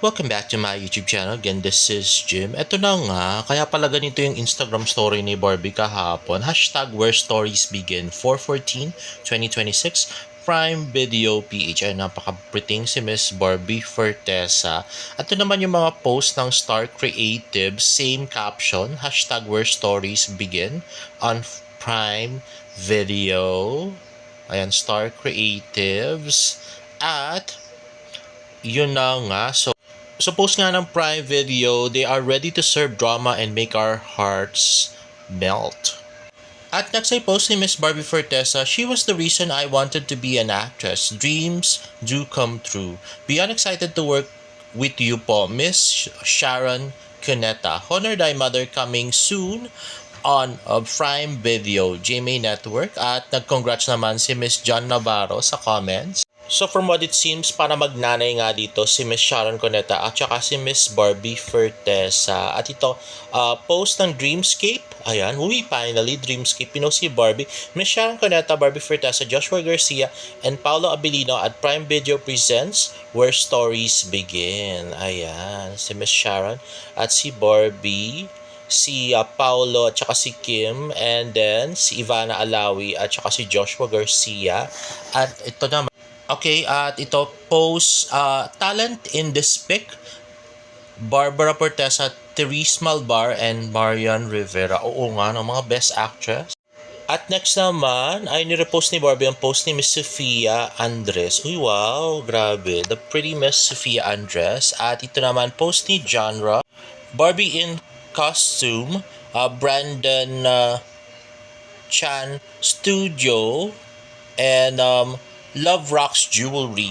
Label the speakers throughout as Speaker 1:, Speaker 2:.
Speaker 1: Welcome back to my YouTube channel. Again, this is Jim. Ito na nga, kaya pala ganito yung Instagram story ni Barbie kahapon. Hashtag where stories begin. 4/14/2026. Prime Video PH. Ay, napaka-pretty si Miss Barbie Fortesa. At ito naman yung mga post ng Star Creative. Same caption. Hashtag where stories begin. On Prime Video. Ayan, Star Creatives. At yun na nga. So post nga ng Prime Video, they are ready to serve drama and make our hearts melt. At next ay post ni Miss Barbie Fortesa, she was the reason I wanted to be an actress. Dreams do come true. Beyond excited to work with you po, Miss Sharon Cuneta. Honor Thy Mother coming soon on Prime Video, GMA Network. At nag-congrats naman si Miss John Navarro sa comments. So from what it seems, para magnanay nga dito si Miss Sharon Cuneta at saka si Miss Barbie Fortesa. At ito, post ng Dreamscape. Ayan, finally, Dreamscape. Pinost si Barbie. Miss Sharon Cuneta, Barbie Fortesa, Joshua Garcia, and Paolo Abilino at Prime Video presents Where Stories Begin. Ayan, si Miss Sharon at si Barbie, si Paolo at saka si Kim, and then si Ivana Alawi at saka si Joshua Garcia. At ito naman, okay, at ito post talent in this pic, Barbara Fortesa, Therese Malbar, and Marian Rivera. Oo nga, ng mga best actress. At next naman, ay nirepost ni Barbie ang post ni Miss Sofia Andres. Uy, wow, grabe. The pretty Miss Sofia Andres. At ito naman, post ni Genre, Barbie in costume, Brandon Chan Studio, and Love Rocks Jewelry.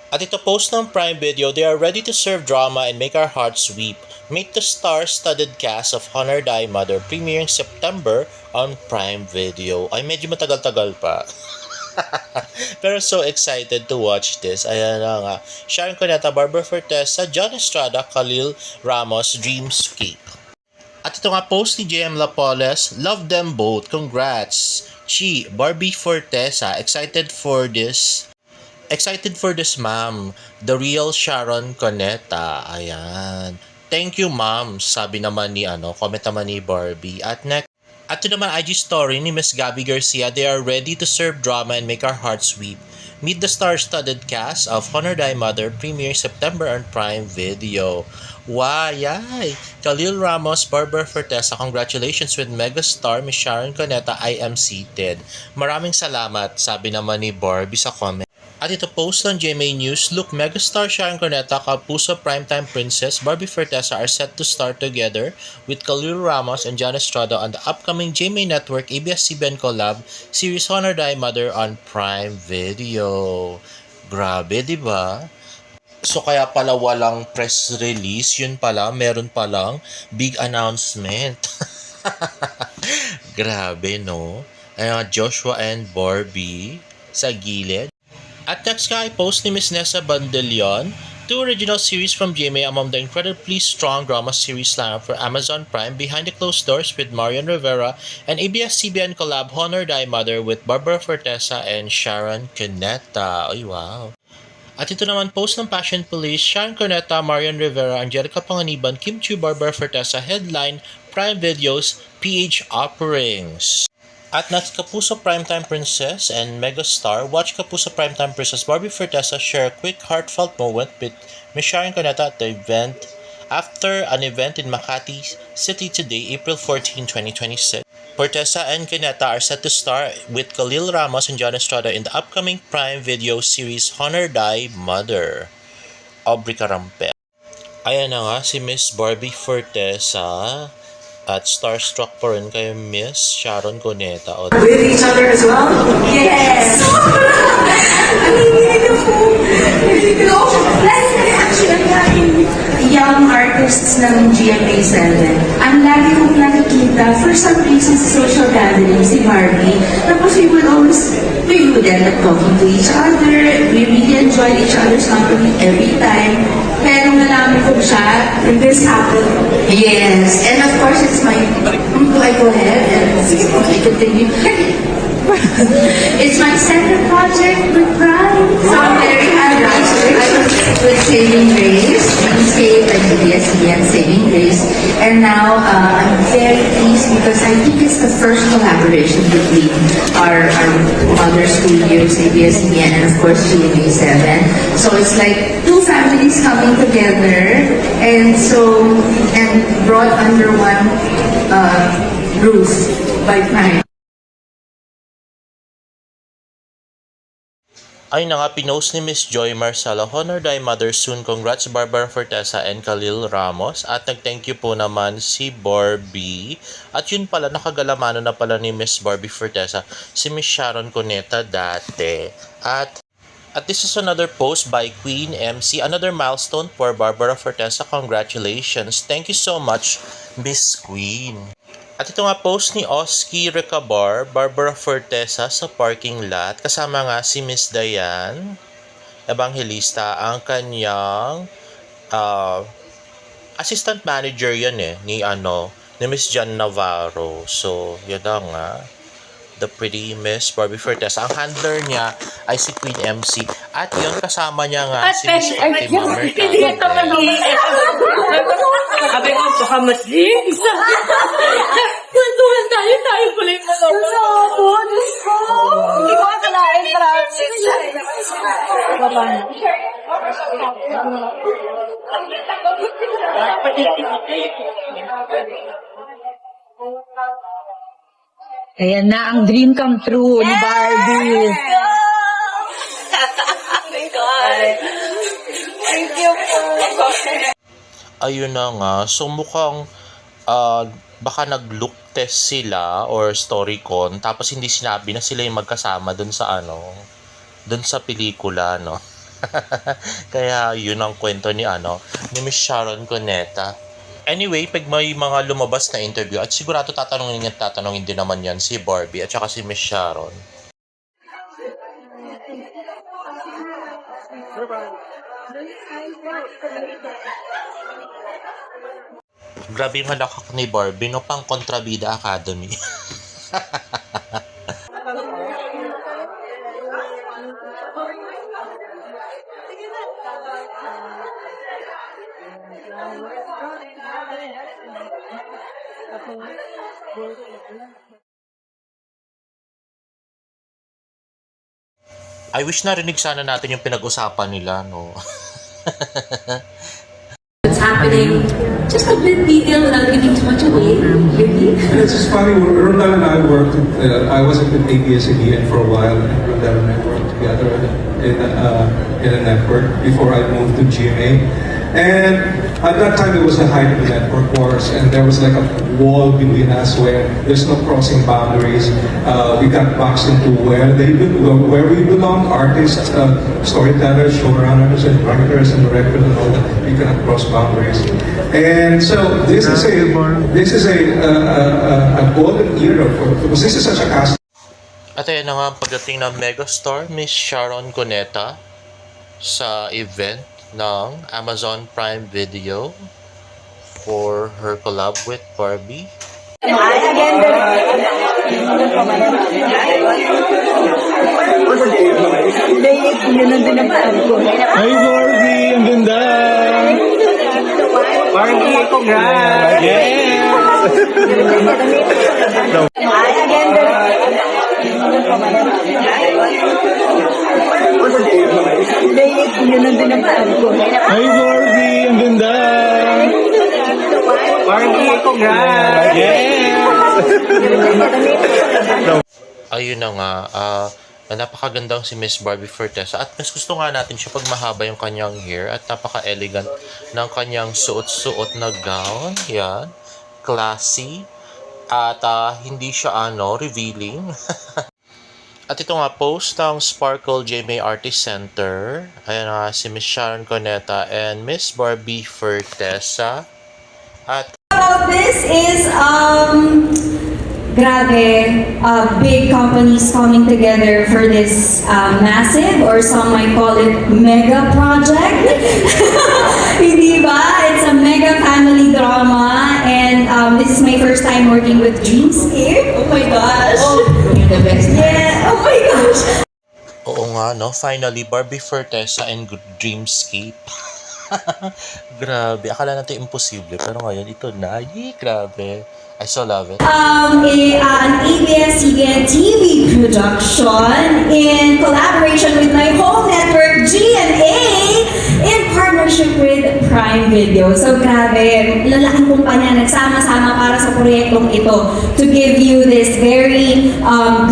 Speaker 1: At ito post ng Prime Video, they are ready to serve drama and make our hearts weep. Meet the star-studded cast of Honor Thy Mother, premiering September on Prime Video. Ay, medyo matagal-tagal pa. Pero so excited to watch this. Ayan na nga. Sharon Cuneta, Barbara Fortesa, John Estrada, Khalil Ramos, Dreamscape. At ito nga post ni JM Lapoles, love them both, congrats. Chi, Barbie Fortesa, excited for this ma'am, the real Sharon Cuneta. Ayan. Thank you ma'am, sabi naman ni comment naman ni Barbie. At next, ito naman IG story ni Miss Gabby Garcia, they are ready to serve drama and make our hearts weep. Meet the star-studded cast of Honor Thy Mother, premiering September on Prime Video. Wayay! Khalil Ramos, Barbara Fortesa, congratulations with megastar Miss Sharon Cuneta, I am seated. Maraming salamat, sabi naman ni Barbie sa comment. At ito post ng GMA News, look, megastar Sharon Cuneta, Kapuso Primetime Princess, Barbie Fortesa are set to star together with Khalil Ramos and John Estrada on the upcoming GMA Network ABS-CBN collab series Honor Thy Mother on Prime Video. Grabe, di ba? So kaya pala walang press release, yun pala, meron palang big announcement. Grabe, no? Ayan, Joshua and Barbie sa gilid. At next nga, post ni Miss Nessa Bandelion, 2 original series from GMA among the incredibly strong drama series lineup for Amazon Prime, Behind the Closed Doors with Marian Rivera, and ABS-CBN collab Honor Thy Mother with Barbara Fortesa and Sharon Cuneta. Ay, wow. At ito naman post ng Passion Police, Sharon Cuneta, Marian Rivera, Angelica Panganiban, Kim Chiu, Barbara Fortesa, headline Prime Video's PH Offerings. At next, Kapuso Primetime Princess and Megastar, watch Kapuso Primetime Princess Barbie Fortesa share a quick heartfelt moment with Miss Sharon Cuneta at the event after an event in Makati City today, April 14, 2026. Fortesa and Cuneta are set to star with Khalil Ramos and John Estrada in the upcoming Prime Video series Honor Thy Mother. Aubrey Carampel. Ayan na nga si Miss Barbie Fortesa. At starstruck pa rin kay Miss Sharon Cuneta.
Speaker 2: With each other as well? Yes! Actually, ang daming young artists ng GMA7. Ang lagi kong nakikita, for some reason, sa social gatherings, si Barbie. Tapos we would end up talking to each other. We really enjoyed each other's company every time. Pero nalaman ko siya, and this happened. Yes, and of course, it's my, do I go ahead and I continue? It's my second project with Prime, so I'm very happy with Saving Grace. Barbie and Saving Grace. And now I'm very pleased because I think it's the first collaboration between our mother school years, ABS-CBN, and of course GMA7. So it's like two families coming together and brought under one roof by Prime.
Speaker 1: Ay na nga, pinost ni Miss Joy Marcelo, Honor Thy Mother Soon. Congrats Barbara Fortesa and Khalil Ramos. At nag-thank you po naman si Barbie. At yun pala, nakagalamano na pala ni Miss Barbie Fortesa si Miss Sharon Cuneta dati. At this is another post by Queen MC. Another milestone for Barbara Fortesa. Congratulations. Thank you so much, Miss Queen. At ito nga post ni Oski Recabar, Barbara Fortesa sa parking lot. Kasama nga si Miss Diane Evangelista, ang kanyang assistant manager yan ni Miss Jan Navarro. So, yun na nga. The pretty Miss Barbie Fortesa. Ang handler niya ay si Queen MC. At yun, kasama niya nga si Miss Fatima Mercado.
Speaker 3: Sabi ko, baka mas links. Kwentuhan tayo pala yung mga
Speaker 4: Opo, Diyos ko. Hindi ko akalain, promise.
Speaker 3: Ayan na ang dream come true ni Barbie.
Speaker 4: Oh my God. Thank you po.
Speaker 1: Ayun na nga. So mukhang baka nag-look test sila or storycon tapos hindi sinabi na sila yung magkasama dun sa dun sa pelikula, no. Kaya yun ang kwento ni Miss Sharon Cuneta. Anyway, pag may mga lumabas na interview at sigurado tatanungin din naman yan si Barbie at saka si Miss Sharon. Grabe yung halakak ni Barbie, no? Pang Kontrabida Academy. I wish narinig sana natin yung pinag-usapan nila, no?
Speaker 2: What's happening? Just a bit detail without giving too much away. Really?
Speaker 5: It's just funny, Rondell and I worked, I was at ABS-CBN for a while, and Rondell and I worked together in a network before I moved to GMA. And at that time, it was the height of the network wars, and there was like a wall between us where there's no crossing boundaries. We got boxed into where we belong, artists, storytellers, showrunners, and writers, and directors, and all that. We cannot cross boundaries. And so this is a golden era because this is such a cast.
Speaker 1: At ayan na nga pagdating ng megastar, Miss Sharon Cuneta sa event ng Amazon Prime Video for her collab with Barbie.
Speaker 6: Hi Barbie, ang ganda! Barbie, congrats! Yes! Hi Barbie, ang ganda! Barbie, congrats! Yes!
Speaker 1: Ayun na nga, napakagandang si Miss Barbie Fortesa at mas gusto nga natin siya pag mahaba yung kanyang hair at napaka-elegant ng kanyang suot-suot na gown. Yan, classy at hindi siya revealing. At ito nga, post ng Sparkle GMA Artist Center. Ayan nga, si Miss Sharon Cuneta and Miss Barbie Fortesa. At
Speaker 4: This is, big companies coming together for this massive, or some might call it mega project. Hindi ba? It's a mega family drama, and this is my first time working with Dreamscape. Oh my gosh.
Speaker 2: You're the best.
Speaker 4: Yeah, oh my gosh.
Speaker 1: oo nga, no? Finally, Barbie Fortesa and Dreamscape. Grabe, akala natin imposible. Pero ngayon, ito na. Yee, grabe. I so love it.
Speaker 4: An ABS-CBN TV production in collaboration with my home network, GMA, in partnership with Prime Video. So grabe, lalaking kumpanya nagsama-sama para sa proyektong ito to give you this very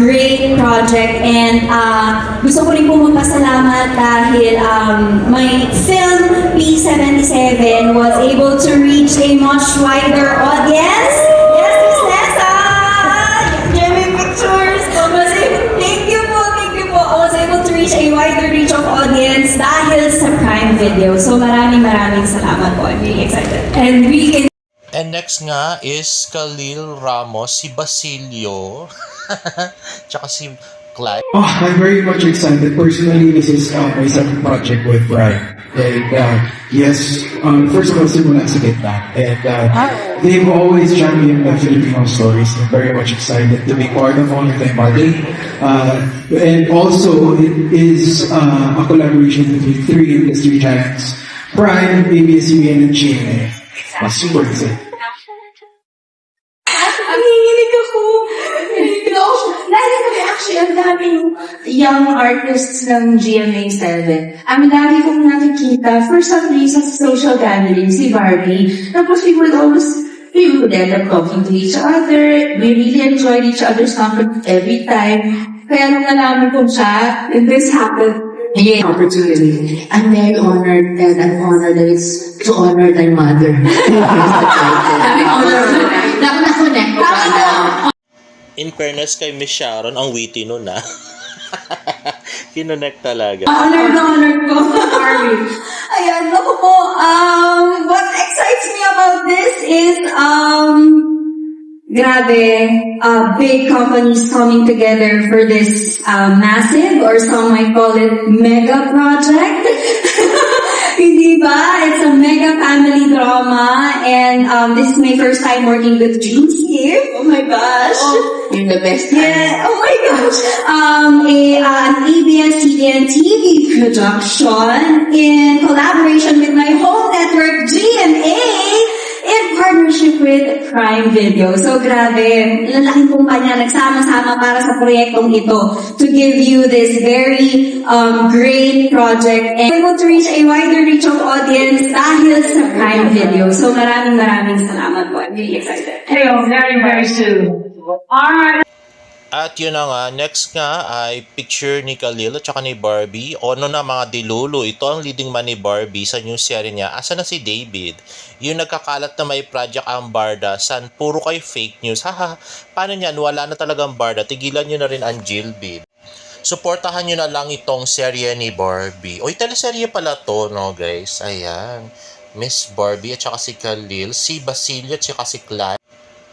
Speaker 4: great project. And gusto ko rin po magpasalamat dahil my film P77 was able to reach a much wider audience. Yes, Miss Nessa! Jimmy Pictures! Thank you po, thank you po. I was able to reach a wider reach of audience dahil sa Prime Video. So maraming salamat po. I'm really excited. And we can
Speaker 1: And next nga is Khalil Ramos, si Basilio, tsaka si Clyde.
Speaker 7: Oh, I'm very much excited. Personally, this is my second project with Brian. And yes, first of all, simula sa gitna. And they've always championed the Filipino stories. I'm very much excited to be part of Honor Time Party. And also, it is a collaboration between three industry giants, Prime, ABS-CBN, and GMA. Super excited.
Speaker 2: Nanginginig ako. Nanginginig ako. Lagi kami actually, ang daming young artists ng GMA7. Ang lagi kong nakikita, for some reason, sa social gatherings, si Barbie. Tapos we would end up talking to each other. We really enjoyed each other's company every time. Kaya nung nalaman ko siya, and this happened, opportunity. I'm very honored, and I'm honored that it's to honor thy mother. I'm honored na na-connect ko pa na.
Speaker 1: In fairness kay Miss Sharon, ang witty nun ah. Kinonek talaga.
Speaker 4: Honored ko, Barbie. Ayan, ako po, what excites me about this is, grabe, big companies coming together for this massive, or some might call it mega project. Hindi ba? It's a mega family drama, and this is my first time working with Dreamscape. Oh my gosh.
Speaker 2: You're the best.
Speaker 4: Yeah, oh my gosh. An ABS-CBN TV production in collaboration with my home network, GMA, in partnership with Prime Video. So grabe, lalaking kumpanya nagsama-sama para sa proyektong ito to give you this very great project and able to reach a wider reach of audience dahil sa Prime Video. So maraming salamat po. I'm really excited.
Speaker 3: Very soon. Alright.
Speaker 1: At yun na nga, next nga ay picture ni Khalil at saka ni Barbie. Ono na mga dilulo. Ito ang leading man ni Barbie sa new serie niya. Asa na si David? Yung nagkakalat na may project ang Barda. San puro kay fake news. Haha, paano niyan? Wala na talagang Barda. Tigilan nyo na rin ang Jilbid. Suportahan nyo na lang itong serye ni Barbie. Oy, teleserye pala to, no guys? Ayan. Miss Barbie at saka si Khalil, si Basilio at saka si Clyde.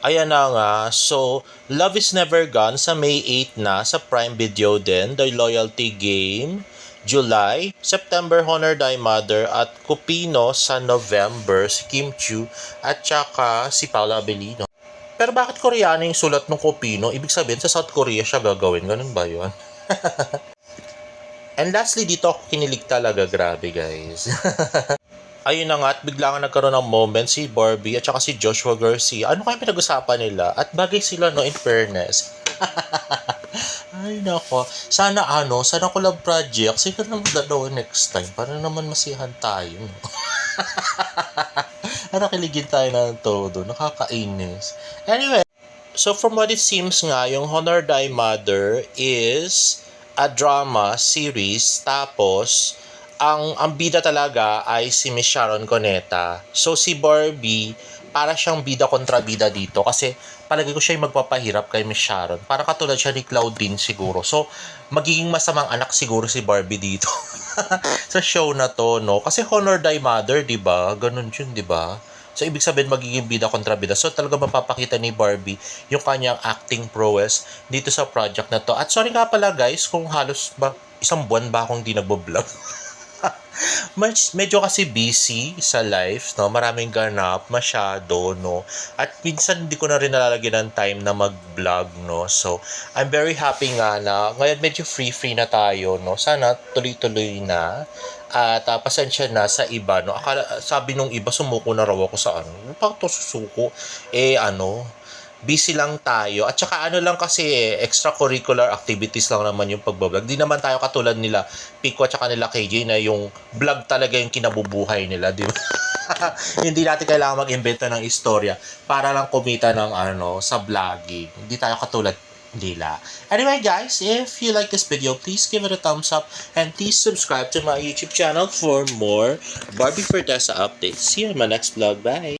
Speaker 1: Ayan na nga. So, Love is Never Gone sa May 8 na sa Prime Video din. The Loyalty Game, July. September, Honor Thy Mother. At Cupino sa November, si Kim Chiu at saka si Paula Abellino. Pero bakit Koreano yung sulat ng Cupino? Ibig sabihin sa South Korea siya gagawin. Ganun ba yun? And lastly, dito ako kinilig talaga. Grabe guys. Ayun na nga at bigla nga nagkaroon ng moment si Barbie at saka si Joshua Garcia. Ano kaya pinag-usapan nila? At bagay sila no, in fairness. Ay nako. Sana collab project. Sila naman dalawa next time. Para naman masihan tayo. No? Para kiligin tayo ng todo. Nakakainis. Anyway. So from what it seems nga, yung Honor Thy Mother is a drama series. Tapos ang bida talaga ay si Miss Sharon Cuneta. So si Barbie, para siyang bida kontra bida dito kasi palagi ko siya yung magpapahirap kay Miss Sharon. Para katulad siya ni Claudine siguro. So magiging masamang anak siguro si Barbie dito sa show na to, no? Kasi Honor Thy Mother, 'di ba? Ganun 'yun, 'di ba? So ibig sabihin magiging bida kontra bida. So talaga mapapakita ni Barbie yung kanyang acting prowess dito sa project na to. At sorry nga pala guys kung halos ba isang buwan ba akong di nagbo-vlog. Medyo kasi busy sa life, no? Maraming ganap, masyado, no? At minsan hindi ko na rin nalalagyan ng time na mag-vlog, no? So, I'm very happy nga na ngayon medyo free na tayo, no? Sana tuloy-tuloy na. At pasensya na sa iba, no? Sabi nung iba, sumuko na raw ako sa ano. Bakit to susuko? Busy lang tayo. At saka ano lang kasi extracurricular activities lang naman yung pagbablog. Di naman tayo katulad nila Pico at saka nila KJ na yung vlog talaga yung kinabubuhay nila, di ba? Hindi natin kailangan mag-invento ng istorya para lang kumita ng sa vlogging. Hindi tayo katulad nila. Anyway guys, if you like this video, please give it a thumbs up and please subscribe to my YouTube channel for more Barbie Fortesa updates. See you in my next vlog. Bye!